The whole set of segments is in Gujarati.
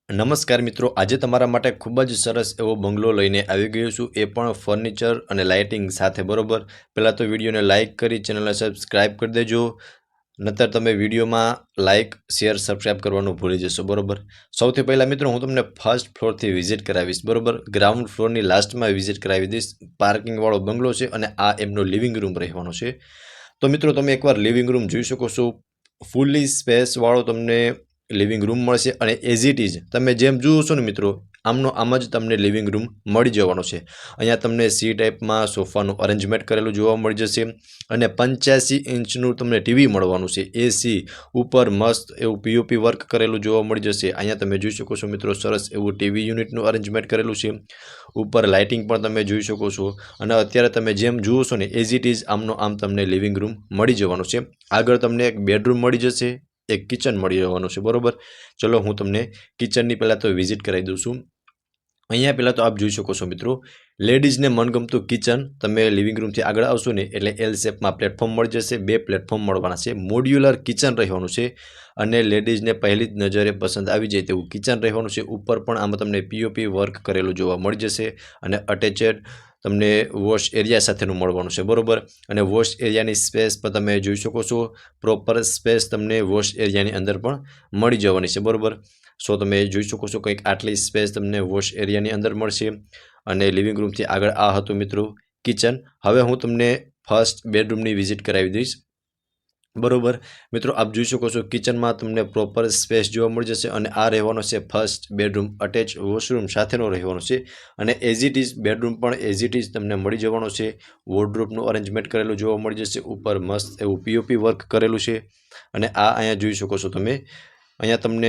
નમસ્કાર મિત્રો, આજે તમારા માટે ખૂબ જ સરસ એવો બંગલો લઈને આવી ગયો છું, એ પણ ફર્નિચર અને લાઇટિંગ સાથે. બરોબર, પહેલાં તો વિડીયોને લાઇક કરી ચેનલને સબસ્ક્રાઇબ કરી દેજો, નતર તમે વિડીયોમાં લાઇક શેર સબસ્ક્રાઇબ કરવાનું ભૂલી જશો. બરોબર, સૌથી પહેલાં મિત્રો હું તમને ફર્સ્ટ ફ્લોરથી વિઝિટ કરાવીશ. બરોબર, ગ્રાઉન્ડ ફ્લોરની લાસ્ટમાં વિઝિટ કરાવી દઈશ. પાર્કિંગવાળો બંગલો છે અને આ એમનો લિવિંગ રૂમ રહેવાનો છે. તો મિત્રો તમે એકવાર લિવિંગ રૂમ જોઈ શકો છો. ફૂલ્લી સ્પેસવાળો તમને લિવિંગ રૂમ મળશે અને એઝ ઇટ ઇઝ તમે જેમ જુઓ છો ને મિત્રો, આમ જ તમને લિવિંગ રૂમ મળી જવાનો છે. અહીંયા તમને સી ટાઈપમાં સોફાનું અરેન્જમેન્ટ કરેલું જોવા મળી જશે અને 85 ઇંચનું તમને ટીવી મળવાનું છે. એસી ઉપર મસ્ત એવું પીઓપી વર્ક કરેલું જોવા મળી જશે. અહીંયા તમે જોઈ શકો છો મિત્રો, સરસ એવું ટીવી યુનિટનું અરેન્જમેન્ટ કરેલું છે. ઉપર લાઇટિંગ પણ તમે જોઈ શકો છો અને અત્યારે તમે જેમ જુઓ છો ને એઝ ઇટ ઇઝ આમ તમને લિવિંગ રૂમ મળી જવાનું છે. આગળ તમને એક બેડરૂમ મળી જશે, એક કિચન મળી રહેવાનું છે. બરોબર, ચલો હું તમને કિચનની પહેલાં તો વિઝિટ કરાવી દઉં છું. અહીંયા પહેલાં તો આપ જોઈ શકો છો મિત્રો, લેડીઝને મનગમતું કિચન. તમે લિવિંગ રૂમથી આગળ આવશો ને એટલે એલ શેપમાં પ્લેટફોર્મ મળી જશે. 2 પ્લેટફોર્મ મળવાના છે. મોડ્યુલર કિચન રહેવાનું છે અને લેડીઝને પહેલી જ નજરે પસંદ આવી જાય તેવું કિચન રહેવાનું છે. ઉપર પણ આમાં તમને પીઓપી વર્ક કરેલું જોવા મળી જશે અને અટેચેડ તમને વોશ એરિયા સાથેનું મળવાનું છે. બરોબર, અને વોશ એરિયાની સ્પેસ પણ તમે જોઈ શકો છો. પ્રોપર સ્પેસ તમને વોશ એરિયાની અંદર પણ મળી જવાની છે. બરોબર, સો તમે જોઈ શકો છો કંઈક આટલી સ્પેસ તમને વોશ એરિયાની અંદર મળશે. અને લિવિંગ રૂમથી આગળ આ હતું મિત્રો કિચન. હવે હું તમને ફર્સ્ટ બેડરૂમની વિઝિટ કરાવી દઈશ. બરોબર મિત્રો, આપ જોઈ શકો છો કિચનમાં તમને પ્રોપર સ્પેસ જોવા મળી જશે અને આ રહેવાનો છે ફર્સ્ટ બેડરૂમ. અટેચ વોશરૂમ સાથેનો રહેવાનો છે અને એઝ ઇટ ઇઝ બેડરૂમ પણ એઝ ઇટ ઇઝ તમને મળી જવાનો છે. વોર્ડરોબનું અરેન્જમેન્ટ કરેલું જોવા મળી જશે. ઉપર મસ્ત એવું પીઓપી વર્ક કરેલું છે અને આ અહીંયા જોઈ શકો છો તમે. અહીંયા તમને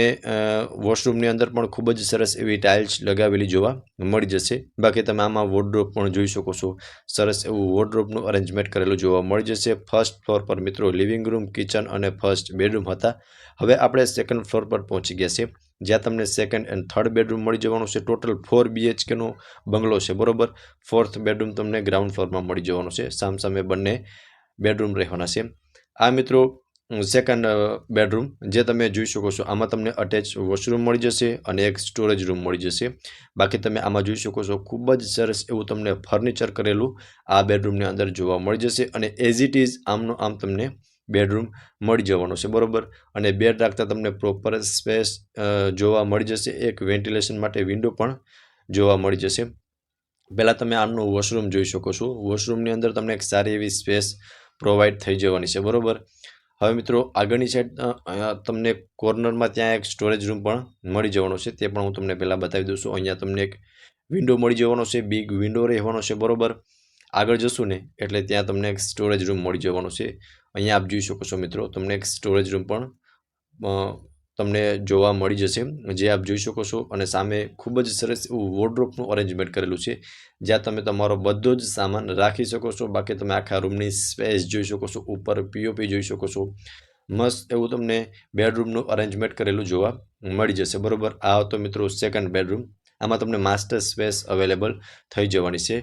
વોશરૂમની અંદર પણ ખૂબ જ સરસ એવી ટાઇલ્સ લગાવેલી જોવા મળી જશે. બાકી તમે આમાં વોર્ડરોબ પણ જોઈ શકો છો. સરસ એવું વોર્ડરોબનું અરેન્જમેન્ટ કરેલું જોવા મળી જશે. ફર્સ્ટ ફ્લોર પર મિત્રો લિવિંગ રૂમ, કિચન અને ફર્સ્ટ બેડરૂમ હતા. હવે આપણે સેકન્ડ ફ્લોર પર પહોંચી ગયા છે, જ્યાં તમને સેકન્ડ એન્ડ થર્ડ બેડરૂમ મળી જવાનું છે. ટોટલ 4 BHKનો બંગલો છે. બરોબર, ફોર્થ બેડરૂમ તમને ગ્રાઉન્ડ ફ્લોરમાં મળી જવાનું છે. સામસામે બંને બેડરૂમ રહેવાના છે. આ મિત્રો સેકન્ડ બેડરૂમ જે તમે જોઈ શકો છો, આમાં તમને અટેચ વોશરૂમ મળી જશે અને એક સ્ટોરેજ રૂમ મળી જશે. બાકી તમે આમાં જોઈ શકો છો ખૂબ જ સરસ એવું તમને ફર્નિચર કરેલું આ બેડરૂમની અંદર જોવા મળી જશે અને એઝ ઇટ ઇઝ આમ તમને બેડરૂમ મળી જવાનો છે. બરોબર, અને બેડ રાખતા તમને પ્રોપર સ્પેસ જોવા મળી જશે. એક વેન્ટિલેશન માટે વિન્ડો પણ જોવા મળી જશે. પહેલાં તમે આમનું વોશરૂમ જોઈ શકો છો. વોશરૂમની અંદર તમને એક સારી એવી સ્પેસ પ્રોવાઈડ થઈ જવાની છે. બરોબર, હવે મિત્રો આગળની સાઈડ તમને કોર્નરમાં ત્યાં એક સ્ટોરેજ રૂમ પણ મળી જવાનો છે. તે પણ હું તમને પહેલાં બતાવી દઉં છું. અહીંયા તમને એક વિન્ડો મળી જવાનો છે, બિગ વિન્ડો રહેવાનો છે. બરોબર, આગળ જશું ને એટલે ત્યાં તમને એક સ્ટોરેજ રૂમ મળી જવાનો છે. અહીંયા આપ જોઈ શકો છો મિત્રો, તમને એક સ્ટોરેજ રૂમ પણ તમને જોવા મળી જશે, જે આપ જોઈ શકો છો. અને સામે ખૂબ જ સરસ એવું વોર્ડરોબનું અરેન્જમેન્ટ કરેલું છે, જ્યાં તમે તમારો બધો જ સામાન રાખી શકો છો. બાકી તમે આખા રૂમની સ્પેસ જોઈ શકો છો. ઉપર પીઓપી જોઈ શકો છો. મસ્ત એવું તમને બેડરૂમનું અરેન્જમેન્ટ કરેલું જોવા મળી જશે. બરોબર, આ તો મિત્રો સેકન્ડ બેડરૂમ. આમાં તમને માસ્ટર સ્પેસ અવેલેબલ થઈ જવાની છે.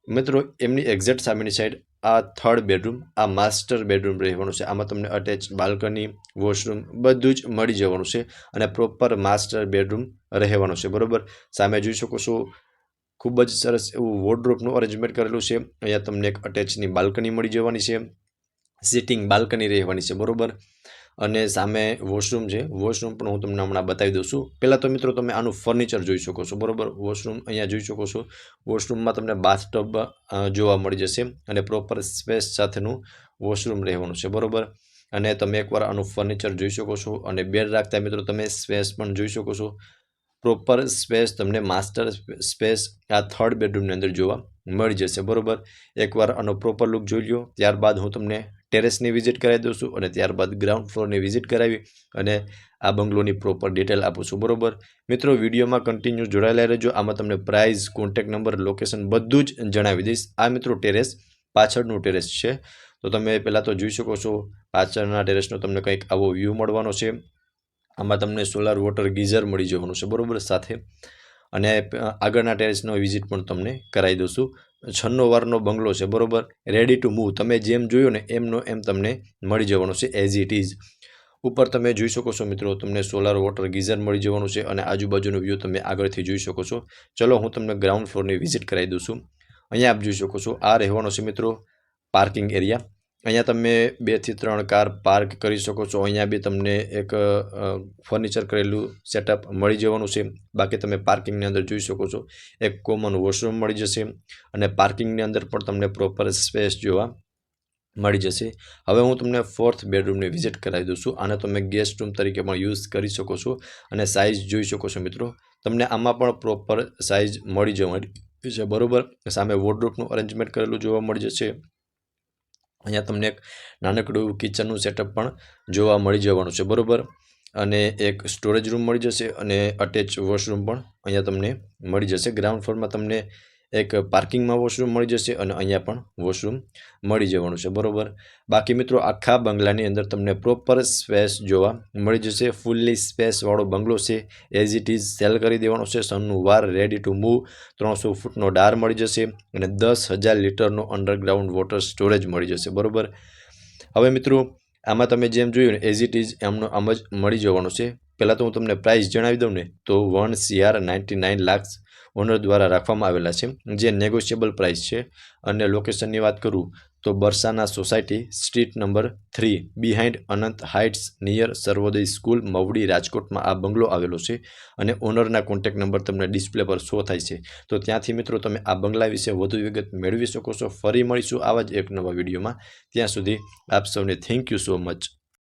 મિત્રો એમની એક્ઝેક્ટ સામેની સાઈડ આ થર્ડ બેડરૂમ, આ માસ્ટર બેડરૂમ રહેવાનું છે. આમાં તમને અટેચ બાલ્કની, વોશરૂમ બધું જ મળી જવાનું છે અને પ્રોપર માસ્ટર બેડરૂમ રહેવાનું છે. બરોબર, સામે જોઈ શકો છો ખૂબ જ સરસ એવું વોર્ડરોબનું અરેન્જમેન્ટ કરેલું છે. અહીંયા તમને એક અટેચની બાલ્કની મળી જવાની છે. સિટિંગ બાલ્કની રહેવાની છે. બરોબર, અને સામે વોશરૂમ છે. વોશરૂમ પણ હું તમને હમણાં બતાવી દઉં છું. પહેલાં તો મિત્રો તમે આનું ફર્નિચર જોઈ શકો છો. બરોબર, વોશરૂમ અહીંયા જોઈ શકો છો. વોશરૂમમાં તમને બાથટબ જોવા મળી જશે અને પ્રોપર સ્પેસ સાથેનું વોશરૂમ રહેવાનું છે. બરોબર, અને તમે એકવાર આનું ફર્નિચર જોઈ શકો છો અને બેડ રાખતા મિત્રો તમે સ્પેસ પણ જોઈ શકો છો. પ્રોપર સ્પેસ તમને માસ્ટર સ્પેસ આ થર્ડ બેડરૂમની અંદર જોવા મળી જશે. બરોબર, એકવાર આનો પ્રોપર લુક જોઈ લો, ત્યારબાદ હું તમને ટેરેસની વિઝિટ કરાવી દઉં છું અને ત્યારબાદ ગ્રાઉન્ડ ફ્લોરની વિઝિટ કરાવી અને આ બંગલોની પ્રોપર ડિટેલ આપું છું. બરોબર મિત્રો, વિડીયોમાં કન્ટિન્યુ જોડાયેલા રહેજો. આમાં તમને પ્રાઇસ, કોન્ટેક્ટ નંબર, લોકેશન બધું જ જણાવી દઈશ. આ મિત્રો ટેરેસ પાછળનું ટેરેસ છે, તો તમે પહેલાં તો જોઈ શકો છો પાછળના ટેરેસનો તમને કંઈક આવો વ્યૂ મળવાનો છે. આમાં તમને સોલાર વોટર ગીઝર મળી જવાનું છે. બરોબર, સાથે અને આગળના ટેરેસનો વિઝિટ પણ તમને કરાવી દઉં છું. 96 વારનો બંગલો છે. બરોબર, રેડી ટુ મૂવ. તમે જેમ જોયો ને એમનો એમ તમને મળી જવાનો છે એઝ ઇટ ઇઝ. ઉપર તમે જોઈ શકો છો મિત્રો, તમને સોલાર વોટર ગીઝર મળી જવાનું છે અને આજુબાજુનો વ્યૂ તમે આગળથી જોઈ શકો છો. ચલો હું તમને ગ્રાઉન્ડ ફ્લોરની વિઝિટ કરાવી દઉં છું. અહીંયા આપ જોઈ શકો છો, આ રહેવાનો છે મિત્રો પાર્કિંગ એરિયા. અહીંયા તમે 2 થી 3 કાર પાર્ક કરી શકો છો. અહીંયા બી તમને એક ફર્નિચર કરેલું સેટઅપ મળી જવાનું છે. બાકી તમે પાર્કિંગની અંદર જોઈ શકો છો, એક કોમન વોશરૂમ મળી જશે અને પાર્કિંગની અંદર પણ તમને પ્રોપર સ્પેસ જોવા મળી જશે. હવે હું તમને 4th બેડરૂમની વિઝિટ કરાવી દઉં છું. આને તમે ગેસ્ટ રૂમ તરીકે પણ યુઝ કરી શકો છો અને સાઇઝ જોઈ શકો છો મિત્રો. તમને આમાં પણ પ્રોપર સાઇઝ મળી જવાની છે, બરોબર. સામે વોર્ડરોબનું અરેન્જમેન્ટ કરેલું જોવા મળી જશે. અહીંયા તમને એક નાનકડું કિચનનું સેટઅપ પણ જોવા મળી જવાનું છે, બરોબર. અને એક સ્ટોરેજ રૂમ મળી જશે અને અટેચ વોશરૂમ પણ અહીંયા તમને મળી જશે. ગ્રાઉન્ડ ફ્લોરમાં તમને એક પાર્કિંગમાં વોશરૂમ મળી જશે અને અહીંયા પણ વોશરૂમ મળી જવાનું છે, બરોબર. બાકી મિત્રો આખા બંગલાની અંદર તમને પ્રોપર સ્પેસ જોવા મળી જશે. ફૂલ્લી સ્પેસવાળો બંગલો છે. એઝ ઇટ ઇઝ સેલ કરી દેવાનો છે. સનનું વાર રેડી ટુ મૂવ. 300 ફૂટનો ડાર મળી જશે અને 10,000 લીટરનો અંડરગ્રાઉન્ડ વોટર સ્ટોરેજ મળી જશે, બરોબર. હવે મિત્રો આમાં તમે જેમ જોયું ને એઝ ઇટ ઇઝ એમનો આમ જ મળી જવાનું છે. પહેલાં તો હું તમને પ્રાઇસ જણાવી દઉં ને, તો 1,99 લાખ ઓનર દ્વારા રાખવામાં આવેલા છે, જે નેગોશિયેબલ પ્રાઇસ છે. અને લોકેશનની વાત કરું તો Barsana society, street number 3, behind Anant heights, near Sarvodaya school, Mavdi, રાજકોટમાં આ બંગલો આવેલો છે. અને ઓનરના કોન્ટેક્ટ નંબર તમને ડિસ્પ્લે પર શો થાય છે. તો ત્યાંથી મિત્રો તમે આ બંગલા વિશે વધુ વિગત મેળવી શકો છો. ફરી મળીશું આવા જ એક નવા વિડીયોમાં. ત્યાં સુધી આપ સૌને થેન્ક યુ સો મચ.